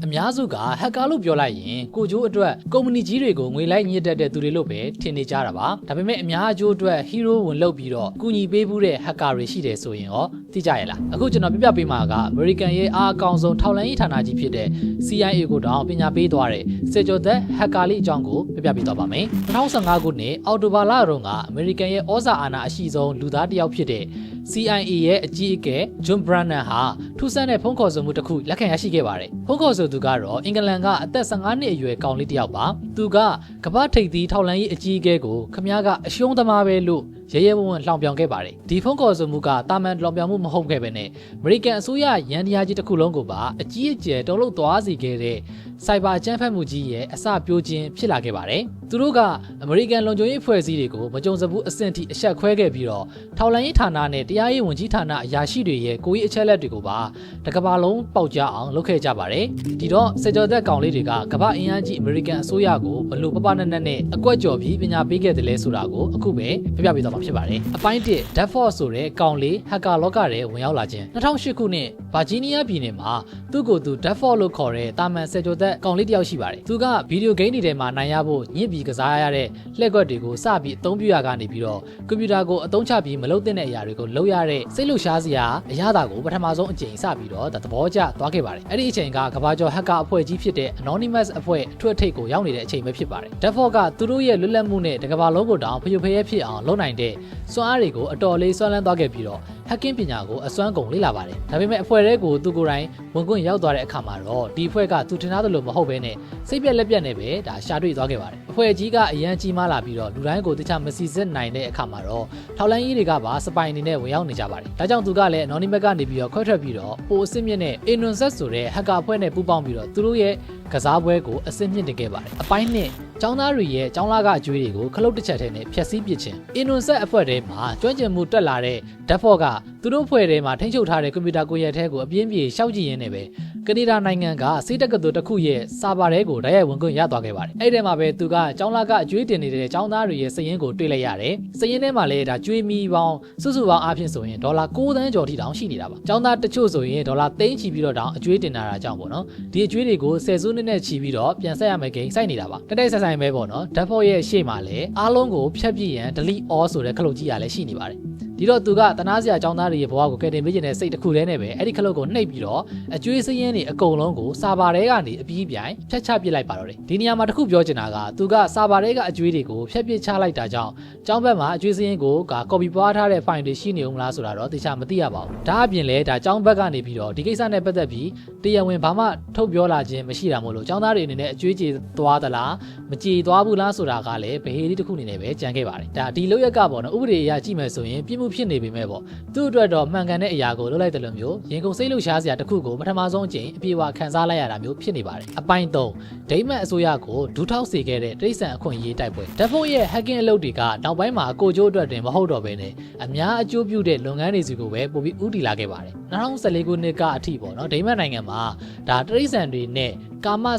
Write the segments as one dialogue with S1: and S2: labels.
S1: အများစုကဟက်ကာလို့ပြောလိုက်ရင်ကိုကျိုးအတွက်ကုမ္ပဏီကြီးတွေကိုငွေလိုက်ညစ်တတ်တဲ့သူတွေလို့ပဲထင်နေကြတာပါဒါပေမဲ့အများအကျိုးအတွက်ဟီးရိုးဝင်လုပ်ပြီးတော့ကူညီပေးမှုတဲ့ဟက်ကာတွေရှိတယ်ဆိုရင်ရောသိကြရဲ့လားအခုကျွန်တော်ပြပြပေးမှာက American ရဲ့အားအကောင်ဆုံးထောက်လှမ်းရေးဌာနကြီးဖြစ်တဲ့ CIA ကိုတောင်ပညာပေးသွားတဲ့စေကျော်သက်ဟက်ကာလေးအကြောင်းကိုပြပြပေးသွားပါမယ်2015ခုနှစ်အောက်တိုဘာလတုန်းက American ရဲ့ဩဇာအာဏာအရှိဆုံးလူသားတစ်ယောက်ဖြစ်တဲ့ CIA ရဲ့အကြီးအကဲ John Brennan ဟာထူးဆန်းတဲ့ဖုန်းခေါ်ဆိုမှုတစ်ခုလက်ခံရရှိခဲ့ပါတယ်ဖုန်းခေါ်ဆိုသူကတော့အင်္ဂလန်ကအသက်15နှစ်အရွယ်ကောင်လေးတစ်ယောက်ပါသူကကမ္ဘာထိပ်သီးထောက်လှမ်းရေးအကြီးအကဲကိုခမ ्या ကအရှုံးသမားပဲလို့ရဲရဲဝံ့ဝံ့လှောင်ပြောင်ခဲ့ပါတယ်ဒီဖုန်းခေါ်ဆိုမှုကတာမန်လှောင်ပြောင်မှုမဟုတ်ခဲ့ပဲနဲ့အမေရိကန်အစိုးရရန်တရားကြီးတစ်ခုလုံးကိုပါအကြီးအကျယ်တုံ့လုပ်သွားစေခဲ့တဲ့စိုက်ဘာအကြမ်းဖက်မှုကြီးရဲ့အစပြိုးခြင်းဖြစ်လာခဲ့ပါတယ်သူတို့ကအမေရိကန်လုံခြုံရေးအဖွဲ့အစည်းတွေကိုမကြုံစဘူးအဆင့်ထိအဆက်ခွဲခဲ့ပြီးတော့ထောက်လှမ်းရေးဌာနနဲ့တရားရေးဝန်ကြီးဌာနအရာရှိတွေရဲ့ကိုကြီးအချက်လက်တွေကိုပါတစ်ကမ္ဘာလုံးပေါက်ကြားအောင်လုပ်ခဲ့ကြပါတယ်ဒီတော့စေကျော်သက်ကောင်လေးတွေကကမ္ဘာအင်အားကြီးအမေရိကန်အစိုးရကိုဘလို့ပပနက်နက်နဲ့အကွက်ကြော်ပြီးပညာပေးခဲ့တယ်လဲဆိုတာကိုအခုပဲပြပြပေးသွားမှာဖြစ်ပါတယ်အပိုင်း1 Depford ဆိုတဲ့ကောင်လေးဟက်ကာလောကထဲဝင်ရောက်လာခြင်း2008ခုနှစ်ဗာဂျီးနီးယားပြည်နယ်မှာသူ့ကိုယ်သူ Depford လို့ခေါ်တဲ့တာမန်စေကျော်သက်ကောင်လေးတစ်ယောက်ရှိပါတယ်သူကဗီဒီယိုဂိမ်းတွေထဲမှာနိုင်ရဖို့ညစ်ပြီးကစားရတဲ့လှည့်ကွက်တွေကိုစပြီးအသုံးပြုရကနေပြီးတော့ကွန်ပျူတာကိုအသုံးချပြီးမလုပ်တဲ့အရာတွေကိုလုပ်ရတဲ့စိတ်လှုပ်ရှားစရာအရာတာကိုပထမဆုံးအကြိမ်စပြီးတော့သဘောကျသွားခဲ့ပါတယ်အဲ့ဒီအချိန်ကကမ္ဘာကျော်ဟက်ကာအဖွဲ့ကြီးဖြစ်တဲ့ Anonymous အဖွဲ့အထွတ်အထိပ်ကိုရောက်နေတဲ့အချိန်ပဲဖြစ်ပါတယ် Depford ကသူတို့ရဲ့လွတ်လပ်မှုနဲ့တကမ္ဘာလုံးကိုတောင်ဖျော်ဖျဲဖြစ်အောင်လုပ်နိုင်တဲ့စွမ်းအားတွေကိုအတော်လေးဆွမ်းလန်းသွားခဲ့ပြီးတော့ဟက်ကင်းပညာကိုအစွမ်းကုန်လေ့လာပါတယ်ဒါပေမဲ့အဖွဲ့တဲကိုသူကိုယ်တိုင်ဝင်ခွင့်ရောက်သွားတဲ့အခါမှာတော့ဒီအဖွဲ့ကသူထင်ထားသလိုမဟုတ်ဘဲနဲ့စိတ်ပြက်လက်ပြက်နဲ့ပဲဒါရှာတွေ့သွားခဲ့ပါတယ်အဖွဲ့ကြီးကအရန်ကြီးမားလာပြီးတော့လူတိုင်းကိုတခြားမစီစစ်နိုင်တဲ့အခါမှာတော့ထောက်လန်းရေးတွေကပါစပိုင်အနေနဲ့ဝင်ရောက်နေကြပါတယ်ဒါကြောင့်သူကလည်း Anonymous ကနေပြီးတော့ခွဲထွက်ပြီးတော့ပိုအစ်စ်မြင့်နဲ့ Innocent ဆိုတဲ့ဟက်ကာအဖွဲ့နဲ့ပူးပေါင်းပြီးတော့သူတို့ရဲ့ကစားပွဲကိုအစ်စ်မြင့်တင်ခဲ့ပါတယ်အပိုင်းနဲ့ကျောင်းသားတွေရဲ့ကျောင်းလာကအကျွေးတွေကိုခလုတ်တစ်ချက်ထဲနဲ့ဖျက်ဆီးပစ်ခြင်း Innocent အဖွဲ့ထဲမှာကျွမ်းကျင်မှုတက်လာတဲ့ Depford ကသူတို့အဖွဲ့ထဲမှာထိန်းချုပ်ထားတဲ့ကွန်ပျူတာကိုယ်ရက်ထဲကိုအပြင်းပြေရှောက်ကြည့်ရင်းနဲ့ပဲကနေဒါနိုင်ငံကစေတက္ကသိုလ်တစ်ခုရဲ့စာပါထဲကိုတိုက်ရိုက်ဝင်ခွင့်ရသွားခဲ့ပါတယ်အဲ့ဒီထဲမှာပဲသူကကျောင်းလာကအကျွေးတင်နေတဲ့ကျောင်းသားတွေရဲ့စာရင်းကိုတွေ့လိုက်ရတယ်စာရင်းထဲမှာလည်းဒါကျွေးမီပေါင်းစုစုပေါင်းအားဖြင့်ဆိုရင်ဒေါ်လာ9သန်းကျော်ထိတောင်ရှိနေတာပါကျောင်းသားတချို့ဆိုရင်ဒေါ်လာသိန်းချီပြီးတော့တောင်အကျွေးတင်တာကြောင့်ပေါ့နော်ဒီအကျွေးတွေကိုဆယ်စုနှစ်နဲ့ချီပြီးတော့ပြန်ဆက်ရမယ်ဂိမ်းစိုက်နေတာပါတိုက်ဆက်ဆိုင်ပဲပေါ့နော် Depford ရဲ့ရှေ့မှာလည်းအားလုံးကိုဖျက်ပြစ်ရန် delete all ဆိုတဲ့ခလုတ်ကြီးရလည်းရှိနေပါတယ်ဒီတော့သူကတနာစရာကျောင်းသားတွေရဲ့ဘဝကိုကယ်တင်ပေးခြင်းနဲ့စိတ်တစ်ခုတည်းနဲ့ပဲအဲ့ဒီခလုတ်ကိုနှိပ်ပြီးတော့အကျွေးစရင်းတွေအကုန်လုံးကိုစာပါထဲကနေအပြီးပြိုင်ဖျက်ချပစ်လိုက်ပါတော့တယ်ဒီနေရာမှာတစ်ခုပြောချင်တာကသူကစာပါထဲကအကျွေးတွေကိုဖျက်ပစ်ချလိုက်တာကြောင့်ကျောင်းဘက်မှာအကျွေးစရင်းကိုcopy ပွားထားတဲ့ file တွေရှိနေဦးမလားဆိုတာတော့သိချမသိရပါဘူးဒါအပြင်လည်းဒါကျောင်းဘက်ကနေပြီးတော့ဒီကိစ္စနဲ့ပတ်သက်ပြီးတရားဝင်ဘာမှထုတ်ပြောလာခြင်းမရှိတာမို့လို့ကျောင်းသားတွေအနေနဲ့အကျွေးကြေသွားသလားမကြေသွားဘူးလားဆိုတာကလည်းဗဟေဒီတစ်ခုအနေနဲ့ပဲကြံခဲ့ပါတယ်ဒါဒီလောက်ရက်ကပေါ့နော်ဥပဒေအရကြည့်မယ်ဆိုရင်ပြစ်မှုဖြစ်နေပေမဲ့ပေါ့သူ့အတွက်တော့မှန်ကန်တဲ့အရာကိုလုပ်လိုက်တယ်လို့မျိုးရင်ကုန်စိတ်လှုပ်ရှားစရာတစ်ခုကိုပထမဆုံးအကြိမ်အပြေအဝခံစားလိုက်ရတာမျိုးဖြစ်နေပါတယ်အပိုင်း3ဒိမတ်အစိုးရကိုဒူးထောက်စေခဲ့တဲ့တိရစ္ဆာန်အခွင့်အရေးတိုက်ပွဲ Depford ရဲ့ hacking အလုပ်တွေကနောက်ပိုင်းမှာကိုကျိုးအတွက်တင်မဟုတ်တော့ဘဲနဲ့အများအကျိုးပြုတဲ့လုပ်ငန်းတွေစီကိုပဲပို့ပြီးဦးတည်လာခဲ့ပါတယ်2014ခုနှစ်ကအထိပေါ့နော်ဒိမတ်နိုင်ငံမှာဒါတိရစ္ဆာန်တွေနဲ့ကာမတ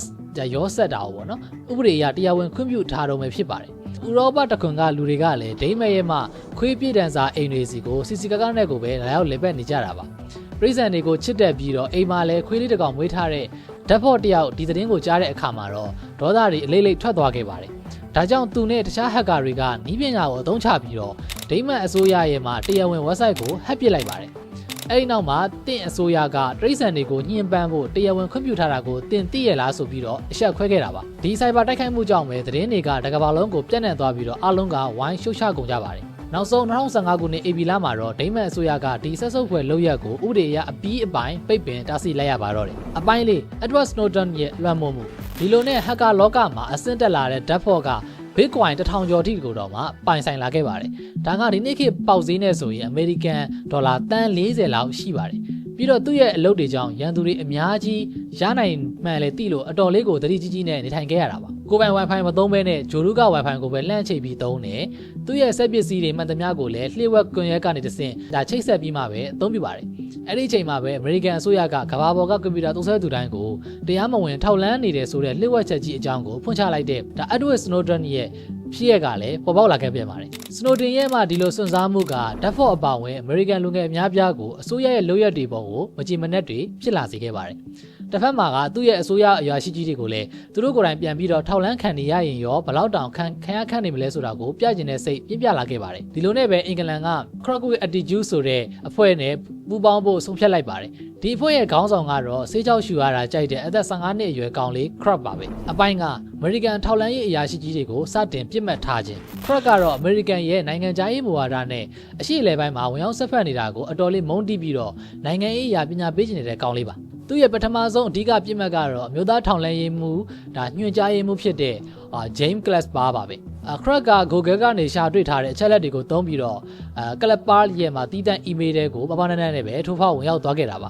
S1: ်ရောဆက်တာပေါ့နော်ဥပဒေအရတရားဝင်ခွင့်ပြုထားတော့မယ်ဖြစ်ပါတယ်ဥရောပတခွန်ကလူတွေကလည်းဒိမတ်ရဲ့မှခွေးပြည့်တန်စာအိမ်တွေစီကိုစီစီကားကားနဲ့ကိုပဲလာရောက်လေပတ်နေကြတာပါပရိသတ်တွေကိုချစ်တက်ပြီးတော့အိမ်မှာလည်းခွေးလေးတစ်ကောင်မွေးထားတဲ့ Depford တယောက်ဒီသတင်းကိုကြားတဲ့အခါမှာတော့ဒေါသတွေအလေးလေးထွက်သွားခဲ့ပါတယ်ဒါကြောင့်သူနဲ့တခြားဟက်ကာတွေကနီးပညာကိုအသုံးချပြီးတော့ဒိမတ်အစိုးရရဲ့မှတရားဝင် website ကိုဟက်ပစ်လိုက်ပါတယ်အဲ့ဒီနောက်မှာတင့်အစိုးရကတရိษံတွေကိုညှဉ်းပန်းဖို့တရားဝင်ခွင့်ပြုထားတာကိုတင်သိရလားဆိုပြီးတော့အဆက်ခွဲခဲ့တာပါဒီစိုက်ဘာတိုက်ခိုက်မှုကြောင့်ပဲသတင်းတွေကတကမ္ဘာလုံးကိုပြန့်နှံ့သွားပြီးတော့အလုံးကဝိုင်းရှုတ်ချကုန်ကြပါတယ်နောက်ဆုံး2015ခုနှစ် AB လမှာတော့ဒိမတ်အစိုးရကဒီဆက်ဆုပ်ဖွယ်လုပ်ရက်ကိုဥပဒေအရအပြီးအပိုင်းပိတ်ပင်တားဆီးလိုက်ရပါတော့တယ်အပိုင်းလေး Edward Snowden ရဲ့လွှမ်းမိုးမှုဒီလိုနဲ့ဟက်ကာလောကမှာအဆင့်တက်လာတဲ့ Depford ကBitcoin 1000ကျော်ထိကိုတော့မှပိုင်ဆိုင်လာခဲ့ပါတယ်ဒါကဒီနေ့ခေတ်ပေါက်ဈေးနဲ့ဆိုရင်အမေရိကန်ဒေါ်လာတန်40လောက်ရှိပါတယ်ပြီးတော့သူ့ရဲ့အလုပ်တွေကြောင့်ရန်သူတွေအများကြီးရနိုင်မှန်လေတိလို့အတော်လေးကိုသတိကြီးကြီးနဲ့နေထိုင်ခဲ့ရတာပါ ကိုပိုင် Wi-Fi မသုံးဘဲနဲ့ဂျိုလူက Wi-Fi ကိုပဲလှမ်းချိတ်ပြီးသုံးတယ်သူ့ရဲ့စက်ပစ္စည်းတွေမှန်သမျှကိုလည်းလျှို့ဝှက်ကွန်ရက်ကနေတဆင့်ဒါချိတ်ဆက်ပြီးမှပဲအသုံးပြုပါတယ်အဲ့ဒီအချိန်မှာပဲ American အစိုးရကကမ္ဘာပေါ်ကကွန်ပျူတာသုံးစွဲသူတိုင်းကိုတရားမဝင်ထောက်လှမ်းနေတယ်ဆိုတဲ့လျှို့ဝှက်ချက်ကြီးအကြောင်းကိုဖွင့်ချလိုက်တဲ့ဒါ Edward Snowden ရဲ့ဖြစ်ရကလည်းပေါ်ပေါက်လာခဲ့ပြန်ပါတယ်။ Snowden ရဲ့မှဒီလိုစွန့်စားမှုက Duffer အပါအဝင် American လူငယ်အများပြားကိုအစိုးရရဲ့လုပ်ရက်တွေပေါ်ကိုမကြည်မနှက်တွေဖြစ်လာစေခဲ့ပါတယ်။တစ်ဖက်မှာကသူ့ရဲ့အစိုးရအရာရှိကြီးတွေကိုလည်းသူတို့ကိုယ်တိုင်ပြန်ပြီးတော့ထောက်လှမ်းခံနေရရင်ရောဘလောက်တောင်ခံရနေမလဲဆိုတာကိုပြကျင်တဲ့စိတ်ပြပြလာခဲ့ပါတယ်။ဒီလိုနဲ့ပဲအင်္ဂလန်က Crockwell Attitude ဆိုတဲ့အဖွဲ့နဲ့ပူးပေါင်းဖို့ဆုံးဖြတ်လိုက်ပါတယ်။ဒီအဖွဲ့ရဲ့ခေါင်းဆောင်ကတော့ဆေးကြောက်ရှူရတာကြိုက်တဲ့အသက်15နှစ်အရွယ်ကောင်လေး Crop ပါပဲ။အပိုင်းက American ထောက်လှမ်းရေးအရာရှိကြီးတွေကိုစတင်ပြစ်မှတ်ထားခြင်း Crop ကတော့ American ရဲ့နိုင်ငံခြားရေးမူဝါဒနဲ့အရှိအလဲပိုင်းမှာဝင်ရောက်ဆက်ဖက်နေတာကိုအတော်လေးမုန်းတီးပြီးတော့နိုင်ငံရေးအရာပညာပေးခြင်းနေတဲ့ကောင်လေးပါသူ့ရဲ့ပထမဆုံးအဓိကပြစ်မှတ်ကတော့အမျိုးသားထောင်လှမ်းရေးမှုဒါညွှန်ကြားရေးမှုဖြစ်တဲ့James Clapper ပါပဲCrack က Google ကနေရှာတွေ့ထားတဲ့အချက်လက်တွေကိုသုံးပြီးတော့Clapper ရဲ့မှာတီးတန့် email တွေကိုပပနန်းနဲ့ပဲထိုးဖောက်ဝင်ရောက်သွားခဲ့တာပ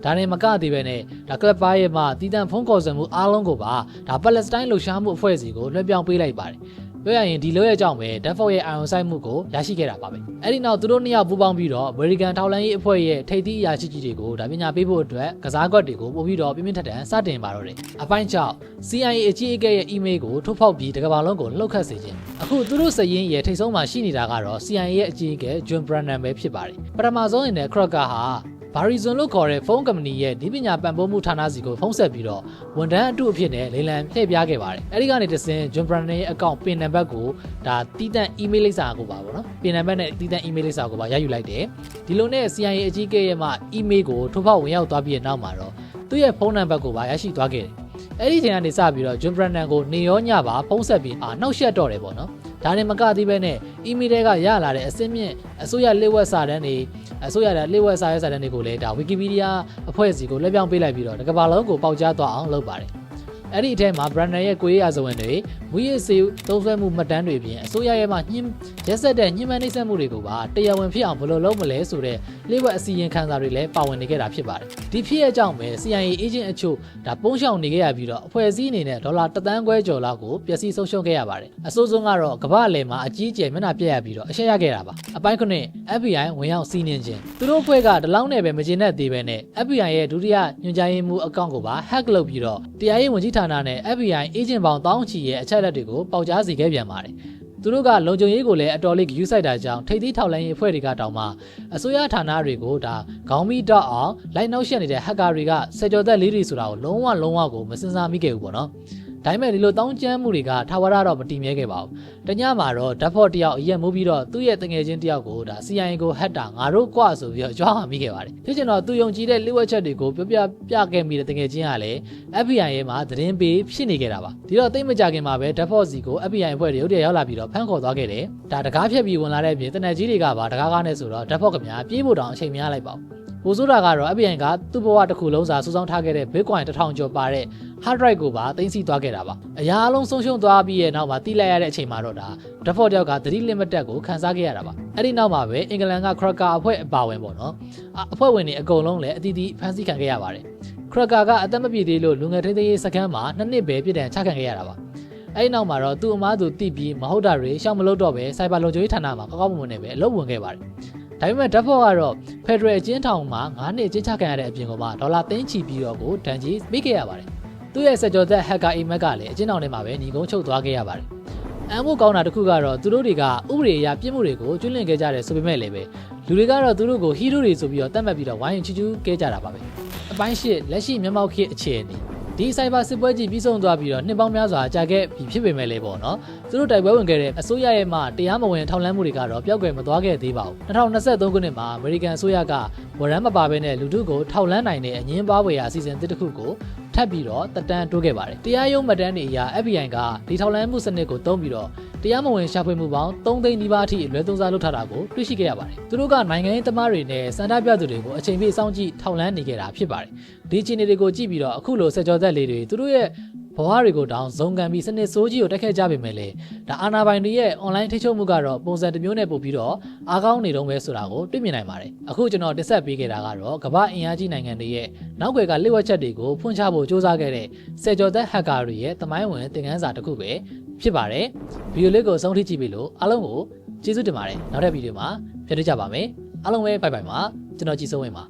S1: ါဒါနဲ့မကသေးပဲနဲ့ဒါ Clapper ရဲ့မှာတီးတန့်ဖုန်းခေါ်ဆိုမှုအားလုံးကိုပါဒါပါလက်စတိုင်းလှုပ်ရှားမှုအဖွဲ့အစည်းကိုလွှဲပြောင်းပေးလိုက်ပါတယ်ပြောရရင်ဒီလိုရဲ့အကြောင်းပဲ Duffer ရဲ့အာရုံစိုက်မှုကိုရရှိခဲ့တာပါပဲအဲ့ဒီနောက်သူတို့နှစ်ယောက်ပူးပေါင်းပြီးတော့ American ထောက်လှမ်းရေးအဖွဲ့ရဲ့ထိပ်သီးအရာရှိကြီးတွေကိုဒါပညာပေးဖို့အတွက်ကစားကွက်တွေကိုပို့ပြီးတော့ပြင်းပြင်းထန်ထန်စတင်ပါတော့တယ်အပိုင်း6 CIA အကြီးအကဲရဲ့ email ကိုထုတ်ဖောက်ပြီးတကမ္ဘာလုံးကိုလှုပ်ခတ်စေခြင်းအခုသူတို့စရင်ရဲ့ထိပ်ဆုံးမှာရှိနေတာကတော့ CIA ရဲ့အကြီးအကဲ John Brennan ပဲဖြစ်ပါတယ်ပထမဆုံးအနေနဲ့ Crocker ဟာVerizon လို့ခေါ်တဲ့ဖုန်းကုမ္ပဏီရဲ့ဒီပညာပံ့ပိုးမှုဌာနစီကိုဖုန်းဆက်ပြီးတော့ဝန်ထမ်းအတုအဖြစ်နဲ့လေလံထည့်ပြခဲ့ပါတယ်။အဲဒီကနေတဆင့် John Brennan ရဲ့အကောင့်ပင်နံပါတ်ကိုဒါတီးတန့် email လိပ်စာကိုပါပေါ့နော်။ပင်နံပါတ်နဲ့တီးတန့် email လိပ်စာကိုပါရယူလိုက်တယ်။ဒီလိုနဲ့ CIA အကြီးအကဲရဲ့မှ email ကိုထိုးဖောက်ဝင်ရောက်သွားပြီးတဲ့နောက်မှာတော့သူ့ရဲ့ဖုန်းနံပါတ်ကိုပါရရှိသွားခဲ့တယ်။အဲဒီချိန်ကနေစပြီးတော့ John Brennan ကိုနေရောညပါဖုန်းဆက်ပြီးနှောက်ယှက်တော့တယ်ပေါ့နော်။ဒါနဲ့မကသေးပဲနဲ့ email တွေကရလာတဲ့အစင်းမြင့်အစိုးရလက်ဝက်စာတမ်းတွေအစိုးရလက်ဝက်စာရဲစာတမ်းတွေကိုလည်းဒါ Wikipedia အဖွဲ့အစည်းကိုလက်ပြောင်းပေးလိုက်ပြီးတော့တကမ္ဘာလုံးကိုပေါက်ကြားသွားအောင်လုပ်ပါတယ်အဲ့ဒီအထက်မှာ Brennan ရဲ့ကိုရေးရာဇဝင်တွေဝီရစီသုံးစွဲမှုမှတ်တမ်းတွေပြင်အစိုးရရဲ့မှရက်ဆက်တဲ့ညှဉ်းပန်းနှိပ်စက်မှုတွေကိုပါတရားဝင်ဖြစ်အောင်ဘယ်လိုလုပ်မလဲဆိုတဲ့လေးဝက်အစီရင်ခံစာတွေလည်းပါဝင်နေခဲ့တာဖြစ်ပါတယ်ဒီဖြစ်ရဲ့အကြောင်းပဲ CIA agent အချို့ဒါပုံရှောင်နေခဲ့ရပြီးတော့အဖွဲ့အစည်းအနေနဲ့ဒေါ်လာ1 သန်းခွဲကျော်လောက်ကိုပျက်စီးဆုံးရှုံးခဲ့ရပါတယ်အဆိုးဆုံးကတော့ကမ္ဘာ့အလယ်မှာအကြီးအကျယ်မျက်နှာပြက်ရပြီးတော့အရှက်ရခဲ့တာပါအပိုင်း9 FBI ဝင်ရောက်စီးနင်းခြင်းသူတို့အဖွဲ့ကတလောင်းနဲ့ပဲမကျေနပ်သေးပဲနဲ့ FBI ရဲ့ဒုတိယညွှန်ကြားရေးမှူးအကောင့်ကိုပါ hack လုပ်ပြီးတော့တရားရေးဝန်ကြီးဌာနနဲ့ FBI agent ပေါင်းတောင်းချီရဲ့အချက်အလက်တွေကိုပေါက်ကြားစေခဲ့ပြန်ပါတယ်သူတို့ကလုံခြုံရေးကိုလည်းအတော်လေးဂရုစိုက်တာကြောင့်ထိပ်သီးထောက်လှမ်းရေးအဖွဲ့တွေကတောင်မှအစိုးရဌာနတွေကိုဒါခေါင်းမီးတော့အောင်လိုက်နှောက်ရှက်နေတဲ့ဟက်ကာတွေကစက်ကြော်သက်လေးတွေဆိုတာကိုလုံးဝကိုမစင်စားမိခဲ့ဘူးပေါ့နော်ဒါပေမဲ့ဒီလိုတောင်းကျမ်းမှုတွေကထာဝရတော့မတည်မြဲခဲ့ပါဘူး။တညမှာတော့ Duffer တယောက်အရက်မိုးပြီးတော့သူ့ရဲ့တငယ်ချင်းတယောက်ကိုဒါ CIA ကိုဟက်တာငါတို့ကွာဆိုပြီးတော့ကြွားမှမိခဲ့ပါတယ်။ဖြစ်ချင်တော့သူယုံကြည်တဲ့လျှို့ဝှက်ချက်တွေကိုပြခဲ့မိတဲ့တငယ်ချင်းကလည်း FBI ရဲ့မှာသတင်းပေးဖြစ်နေခဲ့တာပါ။ဒီတော့သိမကြခင်မှာပဲ Duffer စီကို FBI အဖွဲ့တွေရုတ်တရက်ရောက်လာပြီးတော့ဖမ်းခေါ်သွားခဲ့တယ်။ဒါတကားဖြတ်ပြီးဝင်လာတဲ့အပြင်တနက်ကြီးတွေကပါတကားကားနဲ့ဆိုတော့ Duffer ကများပြေးဖို့တောင်အချိန်မရလိုက်ပါဘူး။ပိုဆိုတာကတော့ FBI ကသူ့ဘဝတစ်ခုလုံးစာစုဆောင်းထားခဲ့တဲ့ Bitcoin 1000ကျော်ပါတဲ့ hard drive ကိုပါသိမ်းဆည်းသွားခဲ့တာပါအရာအလုံးဆုံးရှုံးသွားပြီးရဲ့နောက်မှာတိလိုက်ရတဲ့အချိန်မှာတော့ဒါ Duffer တယောက်ကသတိ limited ကိုခန်းစားခဲ့ရတာပါအဲ့ဒီနောက်မှာပဲအင်္ဂလန်က Crocker အဖွဲ့အပါဝင်ပေါ့နော်အဖွဲ့ဝင်တွေအကုန်လုံးလည်းအသီးသီးဖမ်းဆီးခံခဲ့ရပါတယ် Crocker ကအသက်မပြည့်သေးလို့လူငယ်ထိန်းသိမ်းရေးစခန်းမှာ2 နှစ်ပဲပြည်တံချခံခဲ့ရတာပါအဲ့ဒီနောက်မှာတော့သူ့အမားသူတိပြီးမဟုတ်တာတွေရှောင်မလို့တော့ပဲစိုက်ဘာလုံခြုံရေးဌာနမှာကောက်ကောက်မွန်နေပဲအလုပ်ဝင်ခဲ့ပါတယ်ဒါပေမဲ့ Duffer ကတော့ Federal အကျဉ်းထောင်မှာ9 နှစ်အကျဉ်းချခံရတဲ့အပြင်ကမှဒေါ်လာသိန်းချီပြီးတော့ကိုဒဏ်ကြေးပေးခဲ့ရပါတယ်သူ့ရဲ့စကြော်သက် hacker email ကလည်းအကျဉ်းထောင်ထဲမှာပဲညီကုန်းချုပ်သွားခဲ့ရပါတယ်အမှုကောင်းတာတစ်ခုကတော့သူတို့တွေကဥပဒေအရပြစ်မှုတွေကိုကျွလွန်ခဲ့ကြတယ်ဆိုပေမဲ့လည်းပဲလူတွေကတော့သူတို့ကိုဟီးရိုတွေဆိုပြီးတော့တတ်မှတ်ပြီးတော့ဝိုင်းရင်ချူချူခဲ့ကြတာပါပဲအပိုင်း8လက်ရှိမျက်မှောက်ခေတ်အခြေအနေဒီဆိုင်ဘာစစ်ပွဲကြီးပြီးဆုံးသွားပြီးတော့နှစ်ပေါင်းများစွာကြာခဲ့ပြီဖြစ်ပေမဲ့လည်းပေါ့နော်သူတို့တိုက်ပွဲဝင်ခဲ့တဲ့အစိုးရရဲ့မှတရားမဝင်ထောက်လှမ်းမှုတွေကတော့ပျောက်ကွယ်မသွားခဲ့သေးပါဘူး2023ခုနှစ်မှာအမေရိကန်အစိုးရကဝရမ်းမပါဘဲနဲ့လူထုကိုထောက်လှမ်းနိုင်တဲ့အငင်းပွားဖွယ်ရာအစီအစဉ်တစ်ခုကိုထပ်ပြီးတော့တက်တန်းတိုးခဲ့ပါတယ်တရားရုံးမှတ်တမ်းတွေအရ FBI ကဒီထောက်လှမ်းမှုစနစ်ကိုသုံးပြီးတော့တရားမဝင်ရှာဖွေမှုပေါင်း3 သိန်းနီးပါးအထိအလွဲသုံးစားလုပ်ထားတာကိုတွေ့ရှိခဲ့ရပါတယ်သူတို့ကနိုင်ငံရေးသမားတွေနဲ့စန္ဒပြသူတွေကိုအချိန်ပြည့်စောင့်ကြည့်ထောက်လှမ်းနေခဲ့တာဖြစ်ပါတယ်ဒီအခြေအနေတွေကိုကြည့်ပြီးတော့အခုလိုစက်ကြော်သက်လေးတွေသူတို့ရဲ့ ဘဝတွေကိုတောင်ဇုံကန်ပြီးစနစ်ဆိုးကြီးကိုတက်ခဲ့ကြပေမဲ့လေဒါအာဏာပိုင်တွေရဲ့ online ထိချုပ်မှုကတော့ပုံစံတစ်မျိုးနဲ့ပို့ပြီးတော့အားကောင်းနေတော့ပဲဆိုတာကိုတွေ့မြင်နိုင်ပါတယ်အခုကျွန်တော်တင်ဆက်ပေးခဲ့တာကတော့ကမ္ဘာအင်အားကြီးနိုင်ငံတွေရဲ့နောက်ွယ်ကလျှို့ဝှက်ချက်တွေကိုဖွင့်ချဖို့စ조사ခဲ့တဲ့ဆယ်ကျော်သက်ဟက်ကာတွေရဲ့သမိုင်းဝင်သင်ခန်းစာတစ်ခုပဲဖြစ်ပါတယ်ဗီဒီယိုလေးကိုဆုံးထိကြည့်ပြီးလို့အားလုံးကိုကျေးဇူးတင်ပါတယ်နောက်တဲ့ဗီဒီယိုမှာပြန်တွေ့ကြပါမယ်အားလုံးပဲဘိုင်ဘိုင်ပါကျွန်တော်ကြည်စိုးဝင်းပါ